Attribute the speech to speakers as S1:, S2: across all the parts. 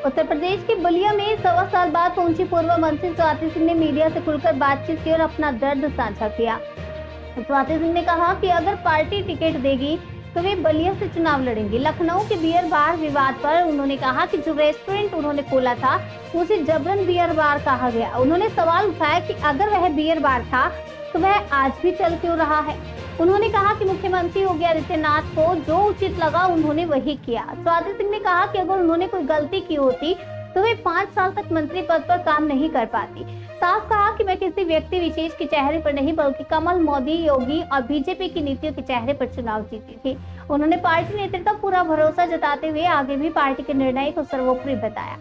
S1: उत्तर प्रदेश के बलिया में 1.25 साल बाद पहुंची पूर्व मंत्री स्वाति सिंह ने मीडिया से खुलकर बातचीत की और अपना दर्द साझा किया। स्वाति सिंह ने कहा कि अगर पार्टी टिकट देगी तो वे बलिया से चुनाव लड़ेंगे। लखनऊ के बियर बार विवाद पर उन्होंने कहा कि जो रेस्टोरेंट उन्होंने खोला था उसे जबरन बियर बार कहा गया। उन्होंने सवाल उठाया कि अगर वह बियर बार था तो वह आज भी चल क्यों रहा है। उन्होंने कहा कि मुख्यमंत्री योगी आदित्यनाथ को जो उचित लगा उन्होंने वही किया। स्वाति सिंह ने कहा कि अगर उन्होंने कोई गलती की होती तो वे 5 साल तक मंत्री पद पर काम नहीं कर पाती। साफ कहा कि मैं किसी व्यक्ति विशेष के चेहरे पर नहीं बल्कि कमल, मोदी, योगी और बीजेपी की नीतियों के चेहरे पर चुनाव जीती थी। उन्होंने पार्टी नेतृत्व पर पूरा भरोसा जताते हुए आगे भी पार्टी के निर्णय को सर्वोपरि बताया।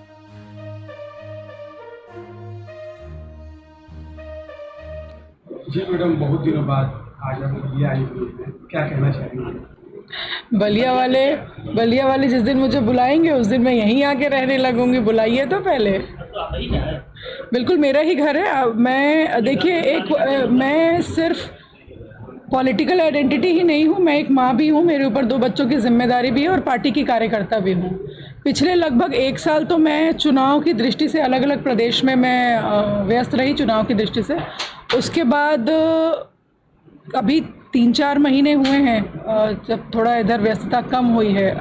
S2: जी मैडम, बहुत दिनों बाद आज आप बलिया आई हुई है, क्या कहना चाहेंगे?
S3: बलिया वाले जिस दिन मुझे बुलाएंगे उस दिन मैं यहीं आके रहने लगूंगी। बुलाइए तो पहले। बिल्कुल मेरा ही घर है। मैं देखिए मैं सिर्फ पॉलिटिकल आइडेंटिटी ही नहीं हूँ, मैं एक माँ भी हूँ, मेरे ऊपर 2 बच्चों की जिम्मेदारी भी है और पार्टी की कार्यकर्ता भी हूँ। पिछले लगभग 1 साल तो मैं चुनाव की दृष्टि से अलग अलग प्रदेश में मैं व्यस्त रही चुनाव की दृष्टि से। उसके बाद अभी 3-4 महीने हुए हैं जब थोड़ा इधर व्यस्तता कम हुई है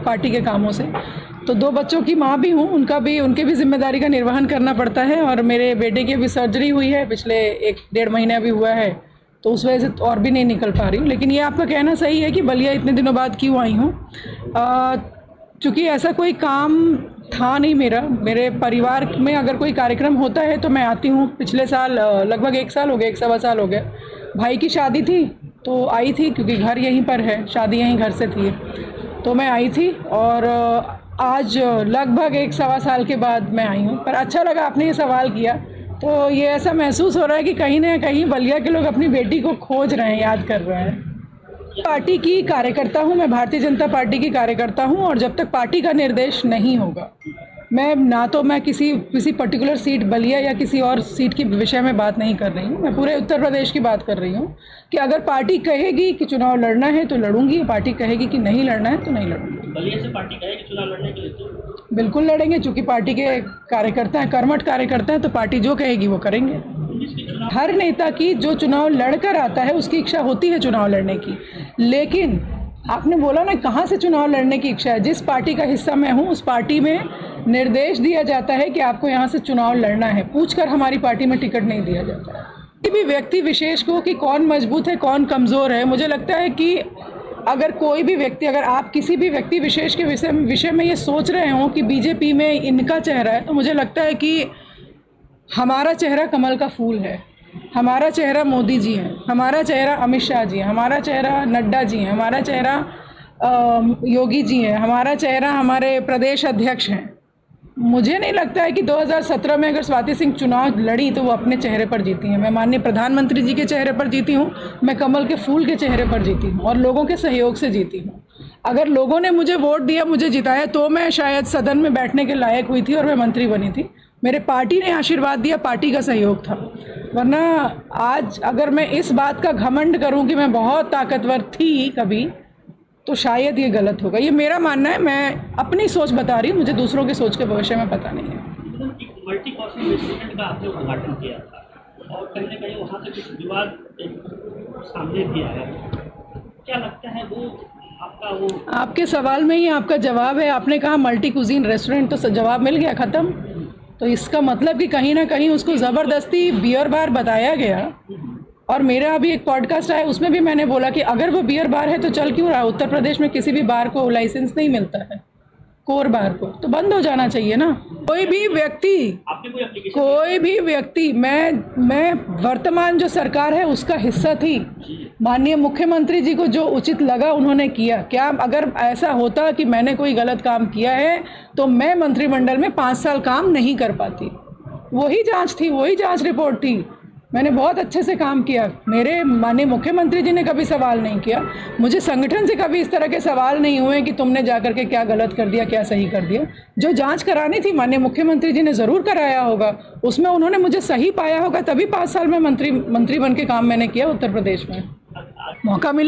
S3: पार्टी के कामों से। तो 2 बच्चों की माँ भी हूँ, उनके भी जिम्मेदारी का निर्वहन करना पड़ता है। और मेरे बेटे की भी सर्जरी हुई है, पिछले 1-1.5 महीना भी हुआ है, तो उस वजह से और भी नहीं निकल पा रही हूँ। लेकिन ये आपका कहना सही है कि बलिया इतने दिनों बाद क्यों आई हूँ। चूँकि ऐसा कोई काम था नहीं मेरे परिवार में अगर कोई कार्यक्रम होता है तो मैं आती हूँ। पिछले साल लगभग 1 साल हो गया, 1.25 साल हो गया, भाई की शादी थी तो आई थी, क्योंकि घर यहीं पर है, शादी यहीं घर से थी तो मैं आई थी। और आज लगभग 1.25 साल के बाद मैं आई हूँ। पर अच्छा लगा आपने ये सवाल किया, तो ये ऐसा महसूस हो रहा है कि कहीं ना कहीं बलिया के लोग अपनी बेटी को खोज रहे हैं, याद कर रहे हैं। पार्टी की कार्यकर्ता हूँ, मैं भारतीय जनता पार्टी की कार्यकर्ता हूँ और जब तक पार्टी का निर्देश नहीं होगा मैं किसी पर्टिकुलर सीट बलिया या किसी और सीट के विषय में बात नहीं कर रही हूँ। मैं पूरे उत्तर प्रदेश की बात कर रही हूँ कि अगर पार्टी कहेगी कि चुनाव लड़ना है तो लड़ूंगी, पार्टी कहेगी कि नहीं लड़ना है तो नहीं लड़ूंगी।
S4: बलिया से पार्टी कहेगी चुनाव लड़ने के लिए तो
S3: बिल्कुल लड़ेंगे, चूँकि पार्टी के कार्यकर्ता हैं, कर्मठ कार्यकर्ता हैं, तो पार्टी जो कहेगी वो करेंगे। हर नेता की जो चुनाव लड़कर आता है उसकी इच्छा होती है चुनाव लड़ने की, लेकिन आपने बोला ना कहाँ से चुनाव लड़ने की इच्छा है। जिस पार्टी का हिस्सा मैं हूँ उस पार्टी में निर्देश दिया जाता है कि आपको यहाँ से चुनाव लड़ना है, पूछकर हमारी पार्टी में टिकट नहीं दिया जाता है। किसी भी व्यक्ति विशेष को कि कौन मजबूत है कौन कमज़ोर है, मुझे लगता है कि अगर कोई भी व्यक्ति, अगर आप किसी भी व्यक्ति विशेष के विषय में ये सोच रहे हो कि बीजेपी में इनका चेहरा है, तो मुझे लगता है कि हमारा चेहरा कमल का फूल है, हमारा चेहरा मोदी जी हैं, हमारा चेहरा अमित शाह जी हैं, हमारा चेहरा नड्डा जी हैं, हमारा चेहरा योगी जी हैं, हमारा चेहरा हमारे प्रदेश अध्यक्ष हैं। मुझे नहीं लगता है कि 2017 में अगर स्वाति सिंह चुनाव लड़ी तो वो अपने चेहरे पर जीती हैं। मैं माननीय प्रधानमंत्री जी के चेहरे पर जीती हूँ, मैं कमल के फूल के चेहरे पर जीती हूँ और लोगों के सहयोग से जीती हूँ। अगर लोगों ने मुझे वोट दिया, मुझे जिताया, तो मैं शायद सदन में बैठने के लायक हुई थी और मैं मंत्री बनी थी। मेरे पार्टी ने आशीर्वाद दिया, पार्टी का सहयोग था। वरना आज अगर मैं इस बात का घमंड करूं कि मैं बहुत ताकतवर थी कभी, तो शायद ये गलत होगा। ये मेरा मानना है, मैं अपनी सोच बता रही हूँ, मुझे दूसरों की सोच के भविष्य में पता नहीं है।
S4: मल्टी कॉस्टिंग रेस्टोरेंट का आपने उद्घाटन किया था और कहीं ना कहीं वहाँ से कुछ विवाद सामने भी आया, क्या लगता है वो आपका वो? आपके
S3: सवाल में ही आपका जवाब है। आपने कहा मल्टी कुजीन रेस्टोरेंट, तो जवाब मिल गया, ख़त्म। तो इसका मतलब कि कहीं ना कहीं उसको ज़बरदस्ती बियर बार बताया गया। और मेरा अभी एक पॉडकास्ट आया, उसमें भी मैंने बोला कि अगर वो बियर बार है तो चल क्यों रहा है। उत्तर प्रदेश में किसी भी बार को लाइसेंस नहीं मिलता है, कोर बार को, तो बंद हो जाना चाहिए ना। कोई भी व्यक्ति मैं वर्तमान जो सरकार है उसका हिस्सा थी। माननीय मुख्यमंत्री जी को जो उचित लगा उन्होंने किया। क्या अगर ऐसा होता कि मैंने कोई गलत काम किया है तो मैं मंत्रिमंडल में 5 साल काम नहीं कर पाती। वही जांच थी, वही जांच रिपोर्ट थी, मैंने बहुत अच्छे से काम किया। मेरे माननीय मुख्यमंत्री जी ने कभी सवाल नहीं किया, मुझे संगठन से कभी इस तरह के सवाल नहीं हुए कि तुमने जाकर के क्या गलत कर दिया, क्या सही कर दिया। जो जांच करानी थी माननीय मुख्यमंत्री जी ने ज़रूर कराया होगा, उसमें उन्होंने मुझे सही पाया होगा, तभी 5 साल में मंत्री बन के काम मैंने किया उत्तर प्रदेश में। मौका मिले